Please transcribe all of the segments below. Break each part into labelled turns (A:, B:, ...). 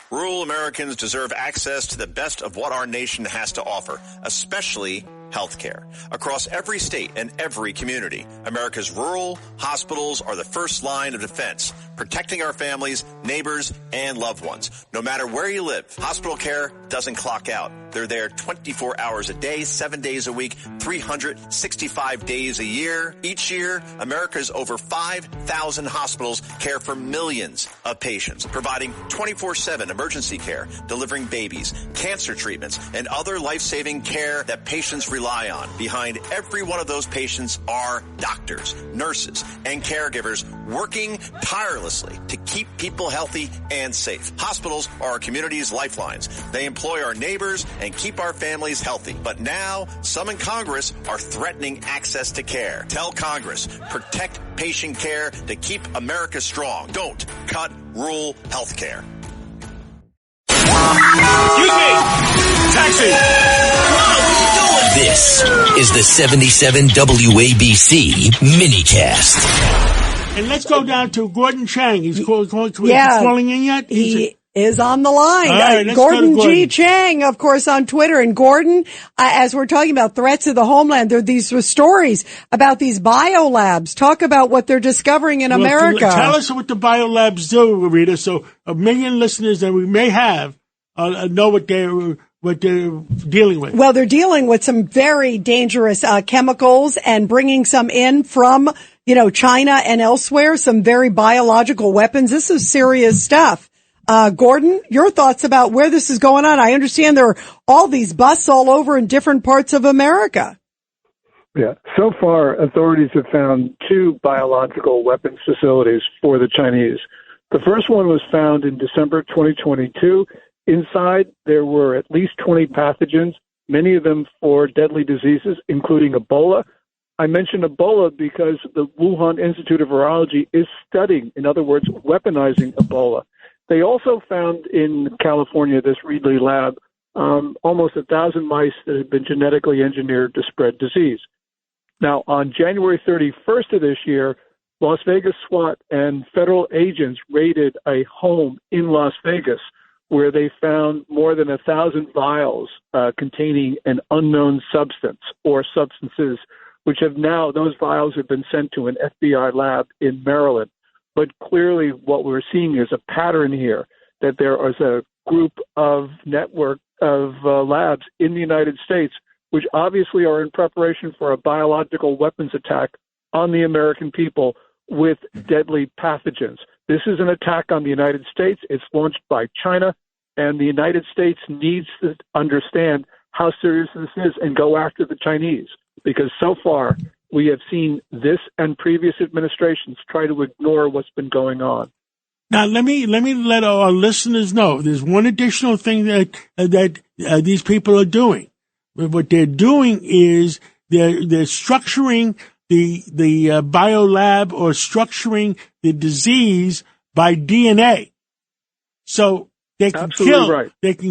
A: Rural Americans deserve access to the best of what our nation has to offer, especially health care. Across every state and every community, America's rural hospitals are the first line of defense, protecting our families, neighbors, and loved ones. No matter where you live, hospital care doesn't clock out. They're there 24 hours a day, 7 days a week, 365 days a year. Each year, America's over 5,000 hospitals care for millions of patients, providing 24/7 emergency care, delivering babies, cancer treatments, and other life-saving care that patients rely on. Behind every one of those patients are doctors, nurses, and caregivers working tirelessly to keep people healthy and safe. Hospitals are our community's lifelines. They employ our neighbors and keep our families healthy. But now, some in Congress are threatening access to care. Tell Congress, protect patient care to keep America strong. Don't cut rural health care.
B: Excuse me! Taxi!
C: This is the 77 WABC minicast.
D: And let's go down to Gordon Chang. He's calling in yet?
E: He is on the line.
D: All right,
E: Gordon G. Chang, of course, on Twitter. And Gordon, as we're talking about threats to the homeland, there are these stories about these biolabs. Talk about what they're discovering in America.
D: Tell us what the biolabs do, Rita, so a million listeners that we may have know what they're dealing with.
E: Well, they're dealing with some very dangerous chemicals and bringing some in from, China and elsewhere, some very biological weapons. This is serious stuff. Gordon, your thoughts about where this is going on? I understand there are all these busts all over in different parts of America.
F: Yeah. So far, authorities have found 2 biological weapons facilities for the Chinese. The first one was found in December 2022. Inside, there were at least 20 pathogens, many of them for deadly diseases, including Ebola. I mention Ebola because the Wuhan Institute of Virology is studying, in other words, weaponizing Ebola. They also found in California, this Reedley lab, almost 1,000 mice that had been genetically engineered to spread disease. Now, on January 31st of this year, Las Vegas SWAT and federal agents raided a home in Las Vegas where they found more than 1,000 vials containing an unknown substance or substances, which those vials have been sent to an FBI lab in Maryland. But clearly what we're seeing is a pattern here, that there is a group of network of labs in the United States, which obviously are in preparation for a biological weapons attack on the American people with deadly pathogens. This is an attack on the United States. It's launched by China, and the United States needs to understand how serious this is and go after the Chinese, because so far we have seen this and previous administrations try to ignore what's been going on.
D: Now, let me let our listeners know. There's one additional thing that these people are doing. What they're doing is they're structuring the biolab or structuring the disease by DNA. So they can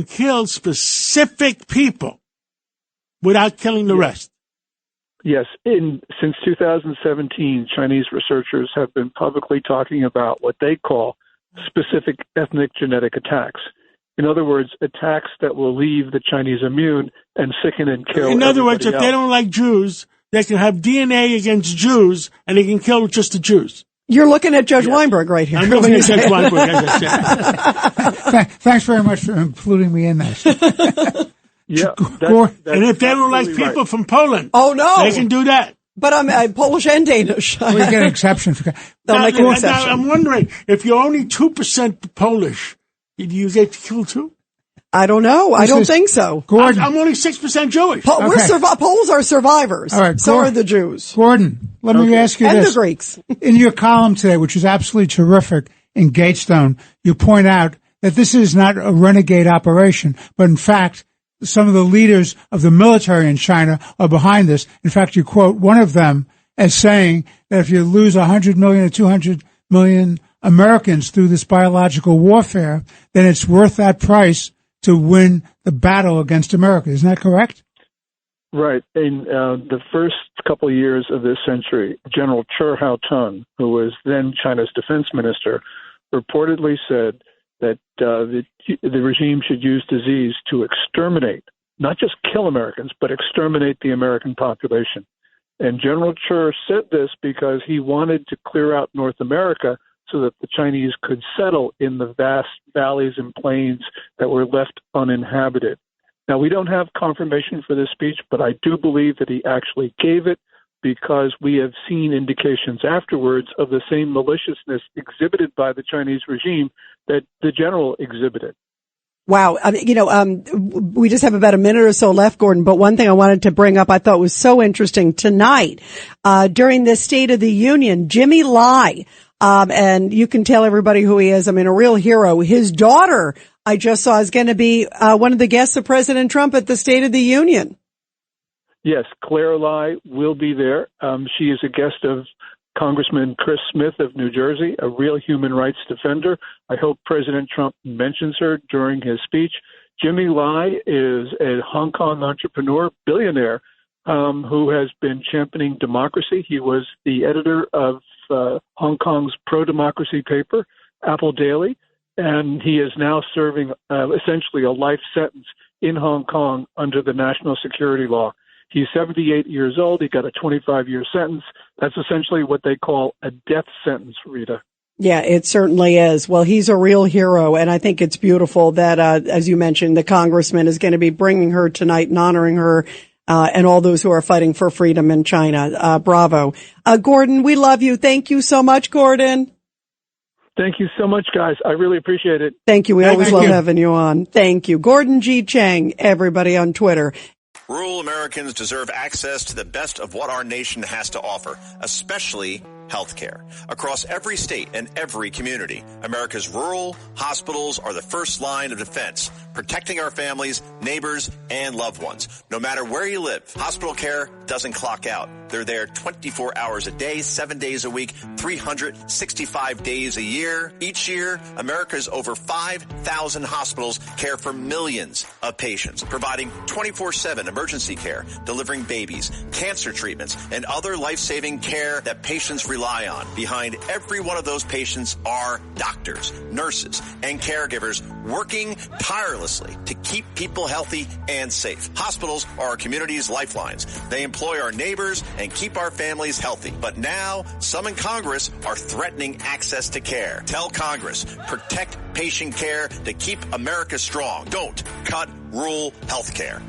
D: kill specific people without killing the rest.
F: Yes. Since 2017, Chinese researchers have been publicly talking about what they call specific ethnic genetic attacks. In other words, attacks that will leave the Chinese immune and sicken and kill.
D: In other words, if they don't like Jews, they can have DNA against Jews, and they can kill just the Jews.
E: You're looking at Judge Weinberg right here.
D: I'm looking at Judge Weinberg, as I said.
G: Thanks very much for including me in that.
F: Yeah,
D: and if they don't like people from Poland, they can do that.
E: But I'm Polish and Danish.
G: We get an exception for that.
E: They'll make an exception.
D: Now, I'm wondering, if you're only 2% Polish, do you get killed too?
E: I don't know. I don't think so.
G: Gordon.
D: I'm only 6% Jewish.
E: Poles are survivors.
G: All right,
E: so are the Jews.
G: Gordon, let me ask you
E: this.
G: this.
E: And the Greeks.
G: In your column today, which is absolutely terrific in Gatestone, you point out that this is not a renegade operation, but in fact, some of the leaders of the military in China are behind this. In fact, you quote one of them as saying that if you lose 100 million or 200 million Americans through this biological warfare, then it's worth that price to win the battle against America. Isn't that correct?
F: Right. In the first couple of years of this century, General Cher Hao-tung, who was then China's defense minister, reportedly said that the regime should use disease to exterminate, not just kill Americans, but exterminate the American population. And General Chur said this because he wanted to clear out North America so that the Chinese could settle in the vast valleys and plains that were left uninhabited. Now, we don't have confirmation for this speech, but I do believe that he actually gave it because we have seen indications afterwards of the same maliciousness exhibited by the Chinese regime that the general exhibited.
E: Wow. We just have about a minute or so left, Gordon, but one thing I wanted to bring up I thought was so interesting tonight, during this State of the Union, Jimmy Lai, and you can tell everybody who he is. I mean, a real hero. His daughter, I just saw, is going to be one of the guests of President Trump at the State of the Union.
F: Yes, Claire Lai will be there. She is a guest of Congressman Chris Smith of New Jersey, a real human rights defender. I hope President Trump mentions her during his speech. Jimmy Lai is a Hong Kong entrepreneur, billionaire, who has been championing democracy. He was the editor of Hong Kong's pro-democracy paper, Apple Daily, and he is now serving essentially a life sentence in Hong Kong under the national security law. He's 78 years old. He got a 25-year sentence. That's essentially what they call a death sentence, Rita.
E: Yeah, it certainly is. Well, he's a real hero, and I think it's beautiful that, as you mentioned, the congressman is going to be bringing her tonight and honoring her and all those who are fighting for freedom in China. Bravo. Gordon, we love you. Thank you so much, Gordon.
F: Thank you so much, guys. I really appreciate it.
E: Thank you. We always love having you on. Thank you. Gordon G. Chang, everybody on Twitter.
A: Rural Americans deserve access to the best of what our nation has to offer, especially healthcare. Across every state and every community, America's rural hospitals are the first line of defense, protecting our families, neighbors, and loved ones. No matter where you live, hospital care doesn't clock out. They're there 24 hours a day, 7 days a week, 365 days a year. Each year, America's over 5,000 hospitals care for millions of patients, providing 24/7 emergency care, delivering babies, cancer treatments, and other life-saving care that patients rely on. Behind every one of those patients are doctors, nurses, and caregivers working tirelessly to keep people healthy and safe. Hospitals are our community's lifelines. They employ our neighbors and keep our families healthy. But now, some in Congress are threatening access to care. Tell Congress, protect patient care to keep America strong. Don't cut rural health care.